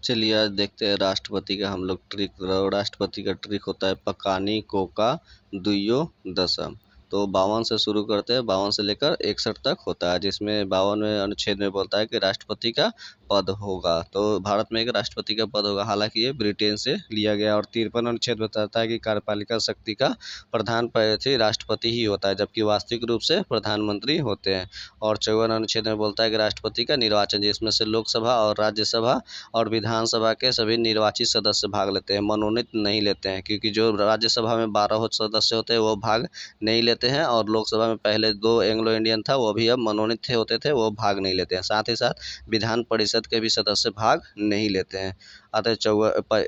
चलिए आज देखते हैं राष्ट्रपति का हम लोग ट्रिक। राष्ट्रपति का ट्रिक होता है पकानी कोका दुइयो दशम। तो 52 से शुरू करते हैं, 52 से लेकर 61 तक होता है, जिसमें 52वें अनुच्छेद में बोलता है कि राष्ट्रपति का पद होगा। तो भारत में एक राष्ट्रपति का पद होगा, हालांकि ये ब्रिटेन से लिया गया। और 53 अनुच्छेद बताता है कि कार्यपालिका शक्ति का प्रधान राष्ट्रपति ही होता है, जबकि वास्तविक रूप से प्रधानमंत्री होते हैं। और 54 अनुच्छेद में बोलता है कि राष्ट्रपति का निर्वाचन, जिसमें से लोकसभा और राज्यसभा और विधानसभा के सभी निर्वाचित सदस्य भाग लेते हैं, मनोनीत नहीं लेते हैं, क्योंकि जो राज्यसभा में 12 सदस्य होते हैं वो भाग नहीं लेते हैं, और लोकसभा में पहले 2 एंग्लो इंडियन था, वो भी अब मनोनीत होते थे, वो भाग नहीं लेते हैं। साथ ही साथ विधान परिषद के भी सदस्य भाग नहीं लेते हैं। अतः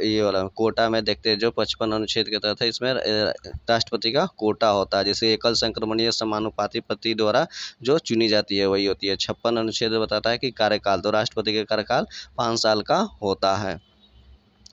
ये वाला कोटा में देखते हैं, जो 55 अनुच्छेद के तहत है, इसमें राष्ट्रपति का कोटा होता है, जैसे एकल संक्रमणीय समानुपाती द्वारा जो चुनी जाती है वही होती है। 56 अनुच्छेद बताता है कि कार्यकाल, तो राष्ट्रपति का कार्यकाल 5 साल का होता है।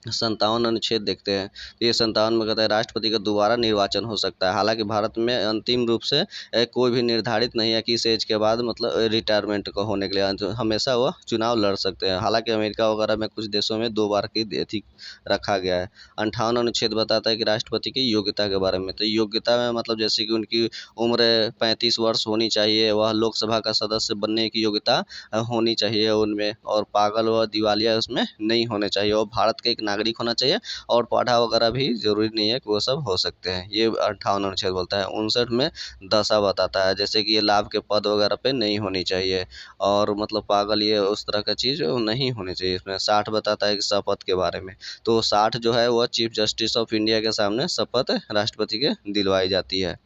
57 अनुच्छेद देखते हैं, तो ये 57 में कहता है राष्ट्रपति का दोबारा निर्वाचन हो सकता है। हालांकि भारत में अंतिम रूप से कोई भी निर्धारित नहीं है कि इस एज के बाद मतलब रिटायरमेंट को होने के लिए हमेशा वह चुनाव लड़ सकते हैं। हालांकि अमेरिका वगैरह में कुछ देशों में 2 बार की अथी रखा गया है। 58 अनुच्छेद बताता है कि राष्ट्रपति की योग्यता के बारे में। तो योग्यता में मतलब जैसे कि उनकी उम्र 35 वर्ष होनी चाहिए, वह लोकसभा का सदस्य बनने की योग्यता होनी चाहिए उनमें, और पागल व दिवालिया उसमें नहीं होने चाहिए, और भारत के एक नागरिक होना चाहिए, और पढ़ा वगैरह भी जरूरी नहीं है कि वो सब हो सकते हैं। ये 58 अनुच्छेद बोलता है। 59 में दशा बताता है, जैसे कि ये लाभ के पद वगैरह पे नहीं होनी चाहिए, और मतलब पागल ये उस तरह का चीज़ नहीं होनी चाहिए। इसमें 60 बताता है कि शपथ के बारे में। तो 60 जो है वह चीफ जस्टिस ऑफ इंडिया के सामने शपथ राष्ट्रपति के दिलवाई जाती है।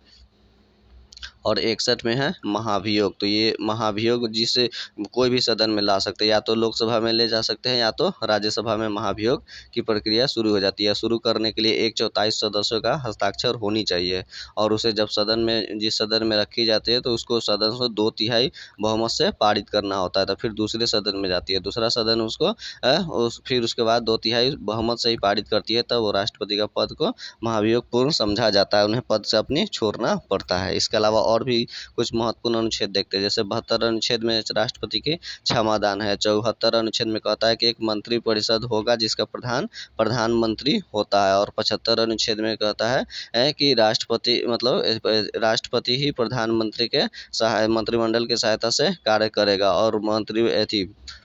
और 61 में है महाभियोग। तो ये महाभियोग जिसे कोई भी सदन में ला सकते हैं, या तो लोकसभा में ले जा सकते हैं या तो राज्यसभा में महाभियोग की प्रक्रिया शुरू हो जाती है। शुरू करने के लिए 1/4 सदस्यों का हस्ताक्षर होनी चाहिए, और उसे जब सदन में जिस सदन में रखी जाती है तो उसको सदन से 2/3 बहुमत से पारित करना होता है। तो फिर दूसरे सदन में जाती है, दूसरा सदन उसको फिर उसके बाद 2/3 बहुमत से ही पारित करती है, तब वो राष्ट्रपति का पद को महाभियोग पूर्ण समझा जाता है, उन्हें पद से अपनी छोड़ना पड़ता है। इसके अलावा और भी कुछ महत्वपूर्ण अनुच्छेद देखते हैं, जैसे 72 अनुच्छेद में राष्ट्रपति की क्षमादान है। 74 अनुच्छेद में कहता है कि एक मंत्री परिषद होगा जिसका प्रधान प्रधानमंत्री होता है। और 75 अनुच्छेद में कहता है कि राष्ट्रपति मतलब राष्ट्रपति ही प्रधानमंत्री के मंत्रिमंडल की सहायता से कार्य करेगा, और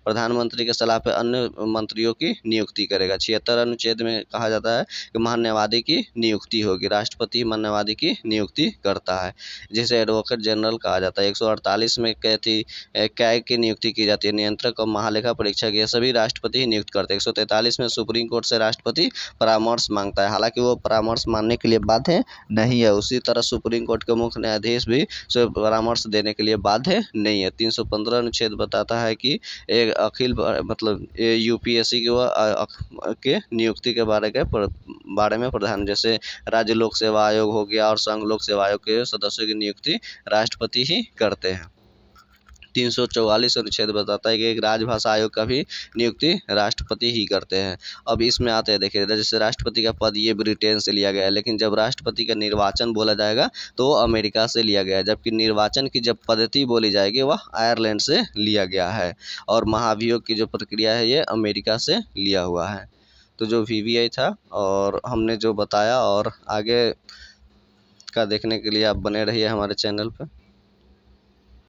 प्रधानमंत्री के सलाह पे अन्य मंत्रियों की नियुक्ति करेगा। 76 अनुच्छेद में कहा जाता है कि महान्यायवादी की नियुक्ति होगी, राष्ट्रपति महान्यायवादी की नियुक्ति करता है, जिसे एडवोकेट जनरल कहा जाता है। 148 में कैग की नियुक्ति की जाती है, नियंत्रक और महालेखा परीक्षक, ये सभी राष्ट्रपति ही नियुक्त करते हैं। 143 में सुप्रीम कोर्ट से राष्ट्रपति परामर्श मांगता है, हालांकि वो परामर्श मानने के लिए बाध्य नहीं है। उसी तरह सुप्रीम कोर्ट के मुख्य न्यायाधीश भी परामर्श देने के लिए बाध्य नहीं है। 315 अनुच्छेद बताता है कि एक मतलब यूपीएससी के नियुक्ति के बारे में प्रधान, जैसे राज्य लोक सेवा आयोग हो गया और संघ लोक सेवा आयोग के सदस्यों की नियुक्ति राष्ट्रपति ही करते हैं। 344 अनुच्छेद बताता है कि एक राजभाषा आयोग का भी नियुक्ति राष्ट्रपति ही करते हैं। अब इसमें आते हैं, देखिए जैसे राष्ट्रपति का पद ये ब्रिटेन से लिया गया है, लेकिन जब राष्ट्रपति का निर्वाचन बोला जाएगा तो अमेरिका से लिया गया है, जबकि निर्वाचन की जब पद्धति बोली जाएगी वह आयरलैंड से लिया गया है, और महाभियोग की जो प्रक्रिया है ये अमेरिका से लिया हुआ है। तो जो वीवीआई था और हमने जो बताया, और आगे का देखने के लिए आप बने रहिए हमारे चैनल पर।